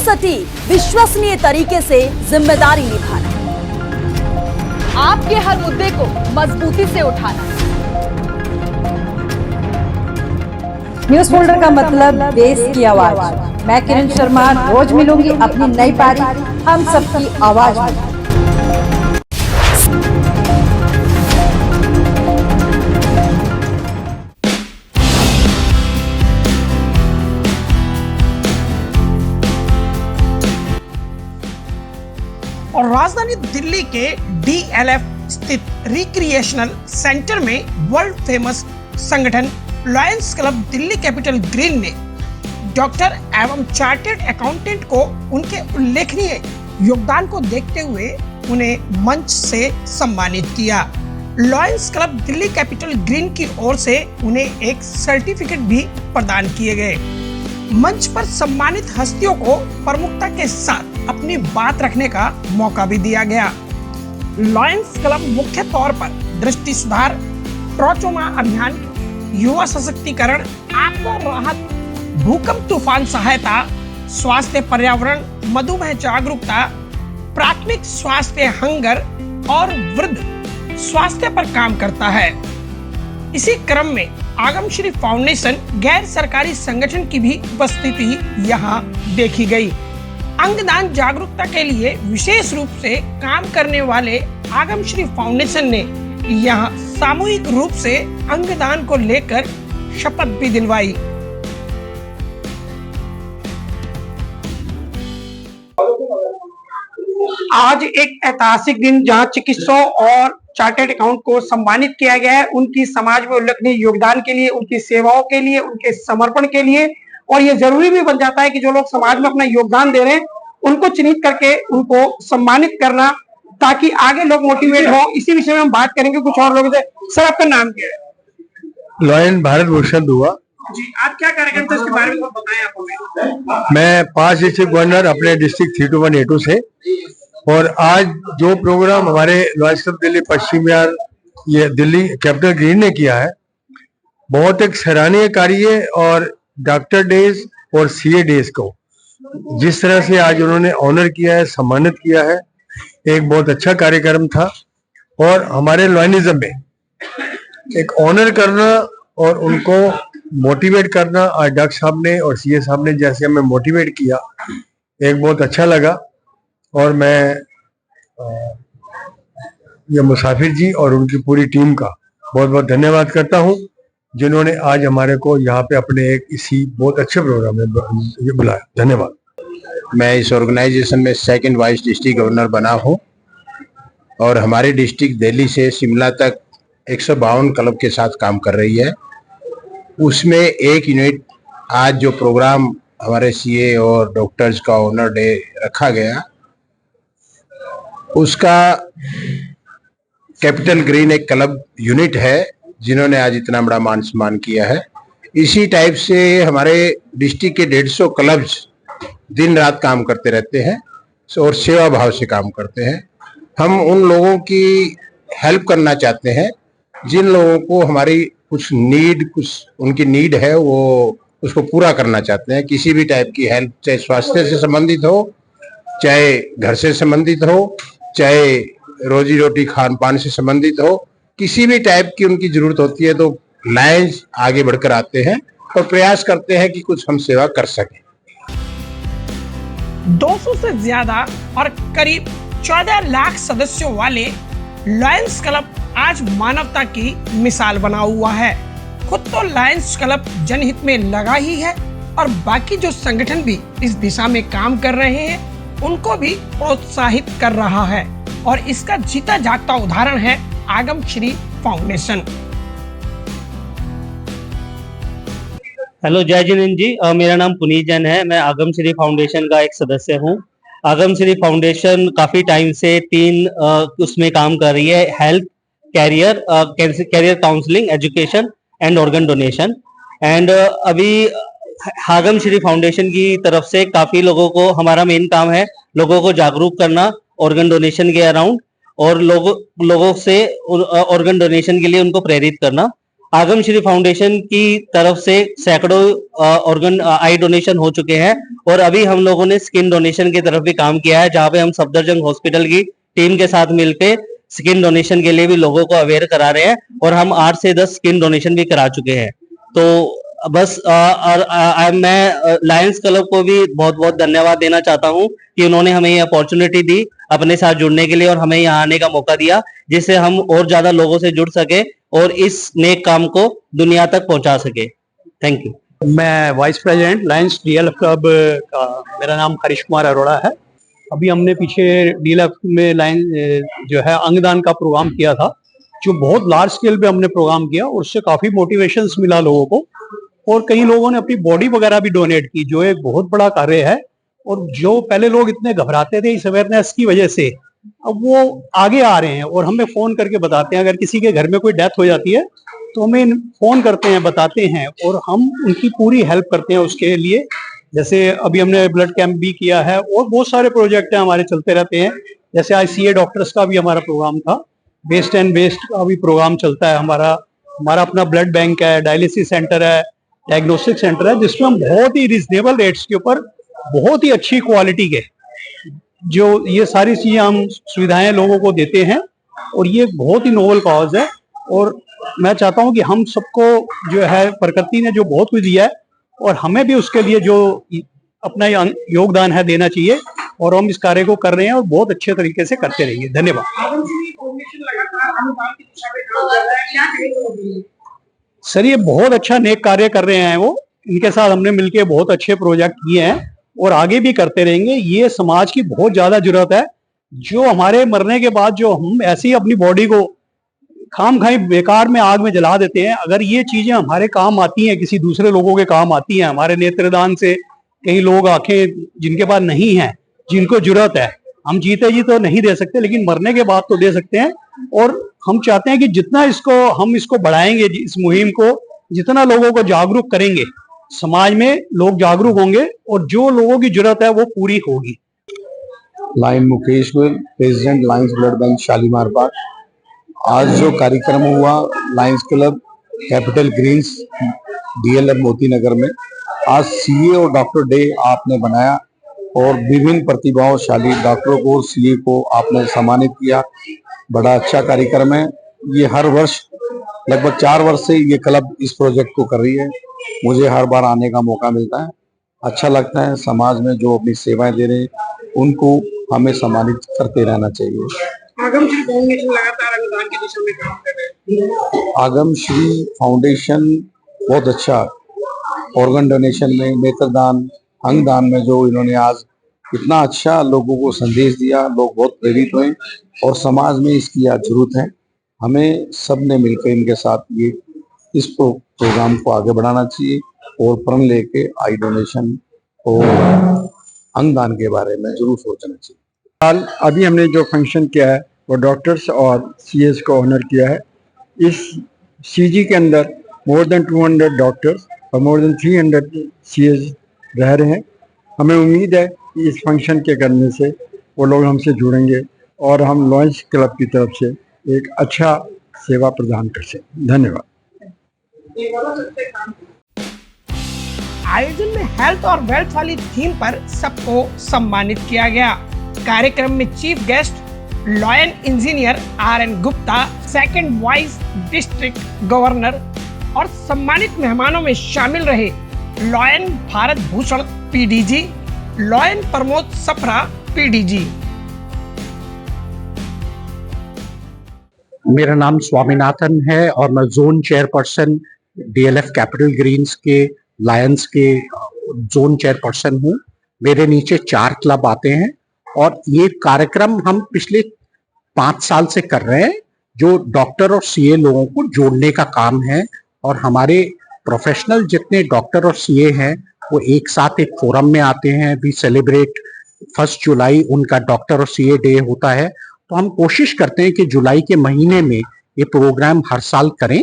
सटीक विश्वसनीय तरीके से जिम्मेदारी निभाना, आपके हर मुद्दे को मजबूती से उठाना। न्यूज फोल्डर का मतलब देश की आवाज। मैं किरण शर्मा रोज मिलूंगी अपनी नई पारी हम सबकी आवाज में। और राजधानी दिल्ली के DLF स्थित रिक्रिएशनल सेंटर में वर्ल्ड फेमस संगठन Lions club Delhi capital green ने डॉक्टर एवं चार्टर्ड अकाउंटेंट को उनके उल्लेखनीय योगदान को देखते हुए उन्हें मंच से सम्मानित किया। Lions club Delhi capital green की ओर से उन्हें एक सर्टिफिकेट भी प्रदान किए गए। मंच पर सम्मानित हस्तियों को प्रमुखता के साथ अपनी बात रखने का मौका भी दिया गया। लायंस क्लब मुख्य तौर पर दृष्टि सुधार, ट्रोचोमा अभियान, युवा सशक्तिकरण, आपदा राहत, भूकंप तूफान सहायता, स्वास्थ्य पर्यावरण, मधुमेह जागरूकता, प्राथमिक स्वास्थ्य हंगर और वृद्ध स्वास्थ्य पर काम करता है। इसी क्रम में आगमश्री फाउंडेशन गैर सरकारी संगठन की भी उपस्थिति यहाँ देखी गई। अंगदान जागरूकता के लिए विशेष रूप से काम करने वाले आगमश्री फाउंडेशन ने यहाँ सामूहिक रूप से अंगदान को लेकर शपथ भी दिलवाई। आज एक ऐतिहासिक दिन जहां चिकित्सकों और चार्टर्ड अकाउंट को सम्मानित किया गया है उनकी समाज में उल्लेखनीय योगदान के लिए, उनकी सेवाओं के लिए, उनके समर्पण के लिए। और ये जरूरी भी बन जाता है कि जो लोग समाज में अपना योगदान दे रहे हैं उनको चिन्हित करके उनको सम्मानित करना, ताकि आगे लोग मोटिवेट हो। इसी विषय में हम बात करेंगे कुछ और लोगों से। सर, आपका नाम क्या है? लॉयन भारत भूषण दुआ जी। आज क्या कार्यक्रम था, इसके बारे में बताएं आप हमें। मैं 5 डिस्ट्रिक्ट गवर्नर अपने डिस्ट्रिक्ट 32182 से, और आज जो प्रोग्राम हमारे लॉयंस क्लब दिल्ली पश्चिम बिहार ये दिल्ली कैपिटल ग्रीन ने किया है, बहुत एक सराहनीय कार्य है। और डॉक्टर डेज और CA डेज को जिस तरह से आज उन्होंने ऑनर किया है, सम्मानित किया है, एक बहुत अच्छा कार्यक्रम था। और हमारे लॉयनिज्म में एक ऑनर करना और उनको मोटिवेट करना, आज डॉक्टर साहब ने और CA साहब ने जैसे हमें मोटिवेट किया, एक बहुत अच्छा लगा। और मैं ये मुसाफिर जी और उनकी पूरी टीम का बहुत बहुत धन्यवाद करता हूं, जिन्होंने आज हमारे को यहाँ पे अपने एक इसी बहुत अच्छे प्रोग्राम में बुलाया। धन्यवाद। मैं इस ऑर्गेनाइजेशन में 2nd वाइस डिस्ट्रिक्ट गवर्नर बना हूं, और हमारी डिस्ट्रिक्ट दिल्ली से शिमला तक 152 क्लब के साथ काम कर रही है। उसमें एक यूनिट आज जो प्रोग्राम हमारे CA और डॉक्टर्स का ऑनर डे रखा गया, उसका कैपिटल ग्रीन एक क्लब यूनिट है जिन्होंने आज इतना बड़ा मान सम्मान किया है। इसी टाइप से हमारे डिस्ट्रिक्ट के 150 क्लब्स दिन रात काम करते रहते हैं और सेवा भाव से काम करते हैं। हम उन लोगों की हेल्प करना चाहते हैं जिन लोगों को हमारी कुछ उनकी नीड है, वो उसको पूरा करना चाहते हैं। किसी भी टाइप की हेल्प, चाहे स्वास्थ्य से संबंधित हो, चाहे घर से संबंधित हो, चाहे रोजी रोटी खान पान से संबंधित हो, किसी भी टाइप की उनकी जरूरत होती है तो लायंस आगे बढ़कर आते हैं और प्रयास करते हैं कि कुछ हम सेवा कर सकें। 200 से ज्यादा और करीब 14 लाख सदस्यों वाले लायंस क्लब आज मानवता की मिसाल बना हुआ है। खुद तो लायंस क्लब जनहित में लगा ही है, और बाकी जो संगठन भी इस दिशा में काम कर रहे हैं उनको भी प्रोत्साहित कर रहा है। और इसका जीता जागता उदाहरण है आगमश्री फाउंडेशन। हेलो, जय जिनेन्द्र जी। मेरा नाम पुनीत जैन है। मैं आगमश्री फाउंडेशन का एक सदस्य हूँ। आगमश्री फाउंडेशन काफी टाइम से 3 उसमें काम कर रही है: health, career counselling, education and organ donation. And अभी आगमश्री फाउंडेशन की तरफ से काफी लोगों को, हमारा मेन काम है लोगों को जागरूक करना ऑर्गन डोनेशन के अराउंड, और लोगों से ऑर्गन डोनेशन के लिए उनको प्रेरित करना। आगम श्री फाउंडेशन की तरफ से सैकड़ों ऑर्गन आई डोनेशन हो चुके हैं और अभी हम लोगों ने स्किन डोनेशन की तरफ भी काम किया है, जहां पे हम सफदरजंग हॉस्पिटल की टीम के साथ मिलकर स्किन डोनेशन के लिए भी लोगों को अवेयर करा रहे हैं और हम 8 से 10 स्किन डोनेशन भी करा चुके हैं। तो बस मैं लायंस क्लब को भी बहुत बहुत धन्यवाद देना चाहता हूं कि उन्होंने हमें ये अपॉर्चुनिटी दी अपने साथ जुड़ने के लिए और हमें यहाँ आने का मौका दिया, जिससे हम और ज्यादा लोगों से जुड़ सके और इस नेक काम को दुनिया तक पहुंचा सके। Thank you. मैं vice president Lions DLF club का, मेरा नाम हरीश कुमार अरोड़ा है। अभी हमने पीछे डीएलएफ में जो है अंगदान का प्रोग्राम किया था, जो बहुत लार्ज स्केल पे हमने प्रोग्राम किया और उससे काफी मोटिवेशंस मिला लोगों को और कई लोगों ने अपनी बॉडी वगैरह भी डोनेट की, जो एक बहुत बड़ा कार्य है। और जो पहले लोग इतने घबराते थे इस अवेयरनेस की वजह से, अब वो आगे आ रहे हैं और हमें फोन करके बताते हैं। अगर किसी के घर में कोई डेथ हो जाती है तो हमें फोन करते हैं, बताते हैं और हम उनकी पूरी हेल्प करते हैं उसके लिए। जैसे अभी हमने ब्लड कैंप भी किया है और बहुत सारे प्रोजेक्ट हैं हमारे चलते रहते हैं। जैसे आज सीए डॉक्टर्स का भी हमारा प्रोग्राम था, वेस्ट एंड वेस्ट का भी प्रोग्राम चलता है हमारा अपना ब्लड बैंक है, डायलिसिस सेंटर है, डायग्नोस्टिक सेंटर है, जिसमें हम बहुत ही रिजनेबल रेट्स के ऊपर बहुत ही अच्छी क्वालिटी के जो ये सारी चीजें हम सुविधाएं लोगों को देते हैं और ये बहुत ही नोबल कॉज है। और मैं चाहता हूं कि हम सबको जो है प्रकृति ने जो बहुत कुछ दिया है और हमें भी उसके लिए जो अपना योगदान है देना चाहिए और हम इस कार्य को कर रहे हैं और बहुत अच्छे तरीके से करते रहिए। धन्यवाद। सर ये बहुत अच्छा नेक कार्य कर रहे हैं वो, इनके साथ हमने मिलकर बहुत अच्छे प्रोजेक्ट किए हैं और आगे भी करते रहेंगे। ये समाज की बहुत ज्यादा जरूरत है। जो हमारे मरने के बाद जो हम ऐसी अपनी बॉडी को खाम खाई बेकार में आग में जला देते हैं, अगर ये चीजें हमारे काम आती हैं, किसी दूसरे लोगों के काम आती हैं, हमारे नेत्रदान से कई लोग आंखें जिनके पास नहीं है, जिनको जरूरत है, हम जीते जी तो नहीं दे सकते लेकिन मरने के बाद तो दे सकते हैं। और हम चाहते हैं कि जितना हम इसको बढ़ाएंगे, इस मुहिम को जितना लोगों को जागरूक करेंगे, समाज में लोग जागरूक होंगे और जो लोगों की जरूरत है वो पूरी होगी। Lion Mukesh Goyal, president Lions blood bank Shalimar Bagh. आज जो कार्यक्रम हुआ Lions club Capital Greens DLF Moti Nagar में, आज सीए और डॉक्टर डे आपने बनाया और विभिन्न प्रतिभाशाली डॉक्टरों को, सीए को आपने सम्मानित किया। बड़ा अच्छा कार्यक्रम है। ये हर वर्ष लगभग 4 वर्ष से ये क्लब इस प्रोजेक्ट को कर रही है। मुझे हर बार आने का मौका मिलता है, अच्छा लगता है। समाज में जो अपनी सेवाएं दे रहे हैं उनको हमें सम्मानित करते रहना चाहिए। आगम श्री फाउंडेशन लगातार अंगदान की दिशा में काम कर रहे हैं। आगम श्री फाउंडेशन बहुत अच्छा ऑर्गन डोनेशन में, नेत्रदान, अंगदान में जो इन्होंने आज इतना अच्छा लोगों को संदेश दिया, लोग बहुत प्रेरित हुए और समाज में इसकी आज जरूरत है। हमें सब ने मिलकर इनके साथ ये इस प्रोग्राम को आगे बढ़ाना चाहिए और प्रण लेके आई डोनेशन और अंगदान के बारे में जरूर सोचना चाहिए। हाल अभी हमने जो फंक्शन किया है वो डॉक्टर्स और सीएस को ऑनर किया है। इस सीजी के अंदर मोर देन 200 डॉक्टर्स और मोर देन 300 सीएस रह रहे हैं। हमें उम्मीद है कि इस फंक्शन के करने से वो लोग हमसे जुड़ेंगे और हम लायंस क्लब की तरफ से एक अच्छा सेवा प्रदान कर सकें। धन्यवाद। आयोजन में हेल्थ और वेल्थ वाली थीम पर सबको सम्मानित किया गया। कार्यक्रम में chief guest lion engineer R N. Gupta, second vice district governor और सम्मानित मेहमानों में शामिल रहे lion Bharat Bhushan PDG, lion Pramod Sapra PDG. मेरा नाम स्वामीनाथन है और मैं zone chairperson DLF Capital Greens के लायंस के जोन चेयरपर्सन हूँ। मेरे नीचे 4 क्लब आते हैं और ये कार्यक्रम हम पिछले 5 साल से कर रहे हैं, जो डॉक्टर और सीए लोगों को जोड़ने का काम है। और हमारे प्रोफेशनल जितने डॉक्टर और सीए हैं वो एक साथ एक फोरम में आते हैं। वी सेलिब्रेट 1 जुलाई उनका डॉक्टर और सीए डे होता है। तो हम कोशिश करते हैं कि जुलाई के महीने में ये प्रोग्राम हर साल करें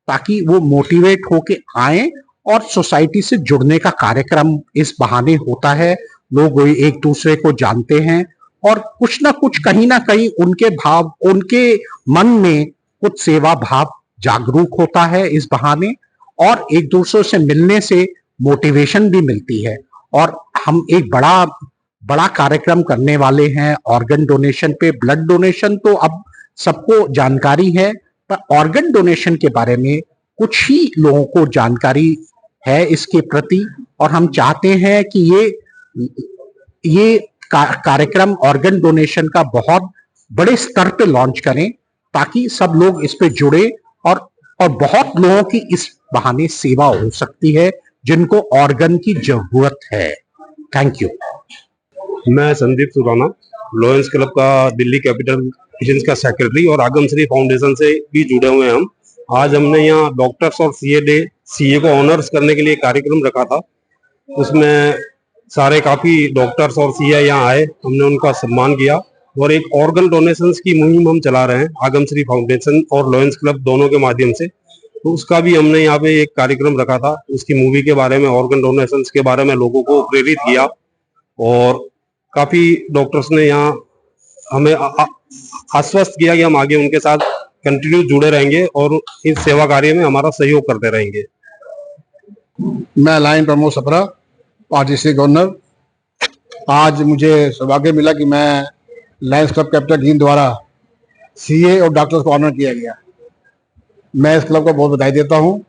ताकि वो मोटिवेट होके आए और सोसाइटी से जुड़ने का कार्यक्रम इस बहाने होता है। लोग एक दूसरे को जानते हैं और कुछ ना कुछ कहीं ना कहीं उनके मन में कुछ सेवा भाव जागरूक होता है इस बहाने, और एक दूसरे से मिलने से मोटिवेशन भी मिलती है। और हम एक बड़ा कार्यक्रम करने वाले हैं ऑर्गन डोनेशन पे। ब्लड डोनेशन तो अब सबको जानकारी है, पर ऑर्गन डोनेशन के बारे में कुछ ही लोगों को जानकारी है इसके प्रति, और हम चाहते हैं कि ये कार्यक्रम ऑर्गन डोनेशन का बहुत बड़े स्तर पे लॉन्च करें, ताकि सब लोग इस पे जुड़े, और बहुत लोगों की इस बहाने सेवा हो सकती है जिनको ऑर्गन की जरूरत है। Thank you. मैं संदीप सुराना, लॉयंस क्लब का दिल्ली कैपिटल ग्रीन्स का सेक्रेटरी और आगम श्री फाउंडेशन से भी जुड़े हुए हैं हम। आज हमने यहाँ डॉक्टर्स और सीए को ऑनर्स करने के लिए कार्यक्रम रखा था। उसमें सारे काफी डॉक्टर्स और सीए यहाँ आए, हमने उनका सम्मान किया, और एक ऑर्गन डोनेशन की मुहिम हम चला रहे हैं आगम श्री फाउंडेशन और लॉयंस क्लब दोनों के माध्यम से। तो उसका भी हमने यहाँ पे एक कार्यक्रम रखा था, उसकी मूवी के बारे में, ऑर्गन डोनेशन के बारे में लोगों को प्रेरित किया, और काफी डॉक्टर्स ने यहाँ हमें आश्वस्त किया कि हम आगे उनके साथ कंटिन्यू जुड़े रहेंगे और इस सेवा कार्य में हमारा सहयोग करते रहेंगे। मैं लाइन प्रमोद सपरा, पार्टी से गवर्नर। आज मुझे सौभाग्य मिला कि मैं लायंस क्लब कैपिटल ग्रीन द्वारा सीए और डॉक्टर्स को ऑनर किया गया। मैं इस क्लब को बहुत बधाई देता हूँ।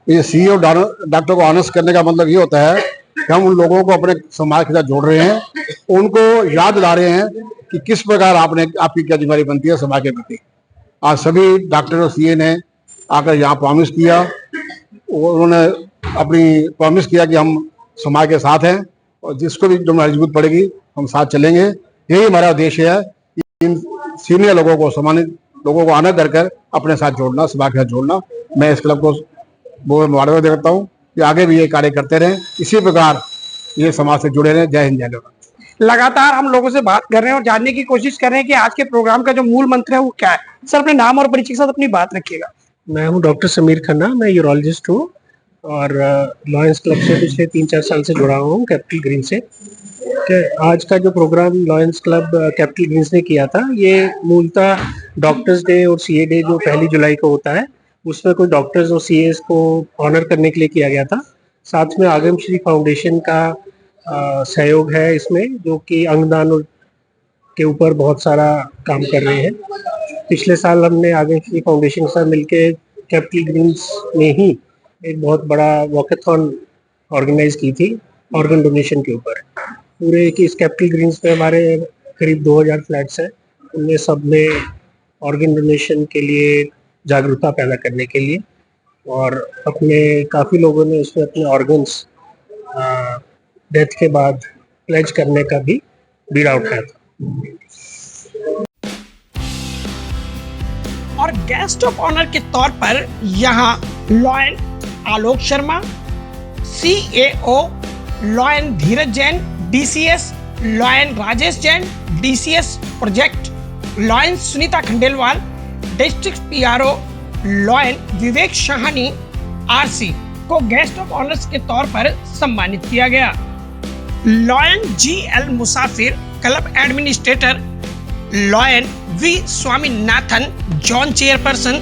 ये सीए और डॉक्टर को ऑनर्स करने का मतलब ये होता है कि हम उन लोगों को अपने समाज के साथ जोड़ रहे हैं, उनको याद दिला रहे हैं कि किस प्रकार आपकी क्या जिम्मेदारी बनती है समाज के प्रति। आज सभी डॉक्टर और सीए ने आकर यहाँ प्रॉमिस किया, उन्होंने अपनी प्रॉमिस किया कि हम समाज के साथ हैं, और जिसको भी जो हमारी जरूरत पड़ेगी हम साथ चलेंगे। यही हमारा उद्देश्य है कि इन सीनियर लोगों को, सम्मानित लोगों को आना कर अपने साथ जोड़ना, समाज के साथ जोड़ना। मैं इस क्लब को बहुत मुबारक देता हूँ कि आगे भी ये कार्य करते रहें, इसी प्रकार ये समाज से जुड़े रहें। जय हिंद, जय भारत। लगातार हम लोगों से बात कर रहे हैं और जानने की कोशिश कर रहे हैं कि आज के प्रोग्राम का जो मूल मंत्र है वो क्या है। सर, अपने नाम और परिचय के साथ अपनी बात रखिएगा। मैं हूं डॉक्टर समीर खन्ना, मैं यूरोलॉजिस्ट हूं और लॉयंस क्लब से पिछले 3-4 साल से जुड़ा हुआ हूं, कैपिटल ग्रीन से। आज का जो programme Lions Club Capital Greens ने किया था, ये मूलतः डॉक्टर्स डे और सीए डे जो 1 जुलाई को होता है, उसमें कुछ डॉक्टर्स और सीएस को ऑनर करने के लिए किया गया था। साथ में आगम श्री फाउंडेशन का सहयोग है इसमें, जो कि अंगदान के ऊपर बहुत सारा काम कर रहे हैं। पिछले साल हमने आगम श्री फाउंडेशन के साथ मिलकर कैपिटल ग्रीन्स में ही एक बहुत बड़ा वॉकेथॉन ऑर्गेनाइज की थी ऑर्गन डोनेशन के ऊपर। पूरे इस कैपिटल ग्रीन्स में हमारे करीब 2000 फ्लैट्स हैं, उनमें सब में ऑर्गन डोनेशन के लिए जागरूकता पैदा करने के लिए, और अपने काफ़ी लोगों ने उसमें अपने ऑर्गन्स डेथ के बाद प्लेज करने का भी बीड़ा उठाया था। और गेस्ट ऑफ ऑनर के तौर पर यहाँ lion Alok Sharma, CAO lion Dheeraj Jain, DCS lion Rajesh Jain, DCS project lion Sunita Khandelwal, district PRO lion Vivek Shahani RC को गेस्ट ऑफ ऑनर्स के तौर पर सम्मानित किया गया। Lion GL Musafir club administrator, lion V Swaminathan John chairperson,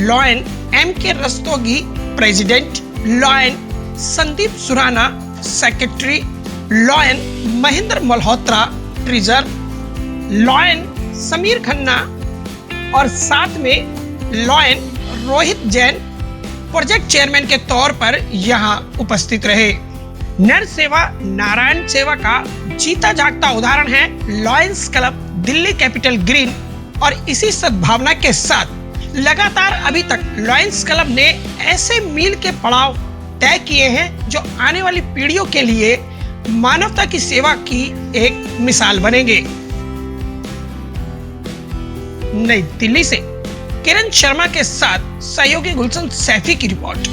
lion MK Rastogi president, lion Sandeep Surana secretary, lion Mahendra Malhotra treasurer, lion Samir Khanna और साथ में lion Rohit Jain project chairman के तौर पर यहाँ उपस्थित रहे। नर सेवा नारायण सेवा का जीता जागता उदाहरण है lions club Delhi capital green, और इसी सद्भावना के साथ लगातार अभी तक लॉयंस क्लब ने ऐसे मील के पड़ाव तय किए हैं जो आने वाली पीढ़ियों के लिए मानवता की सेवा की एक मिसाल बनेंगे। नई दिल्ली से किरण शर्मा के साथ सहयोगी गुलशन सैफी की रिपोर्ट।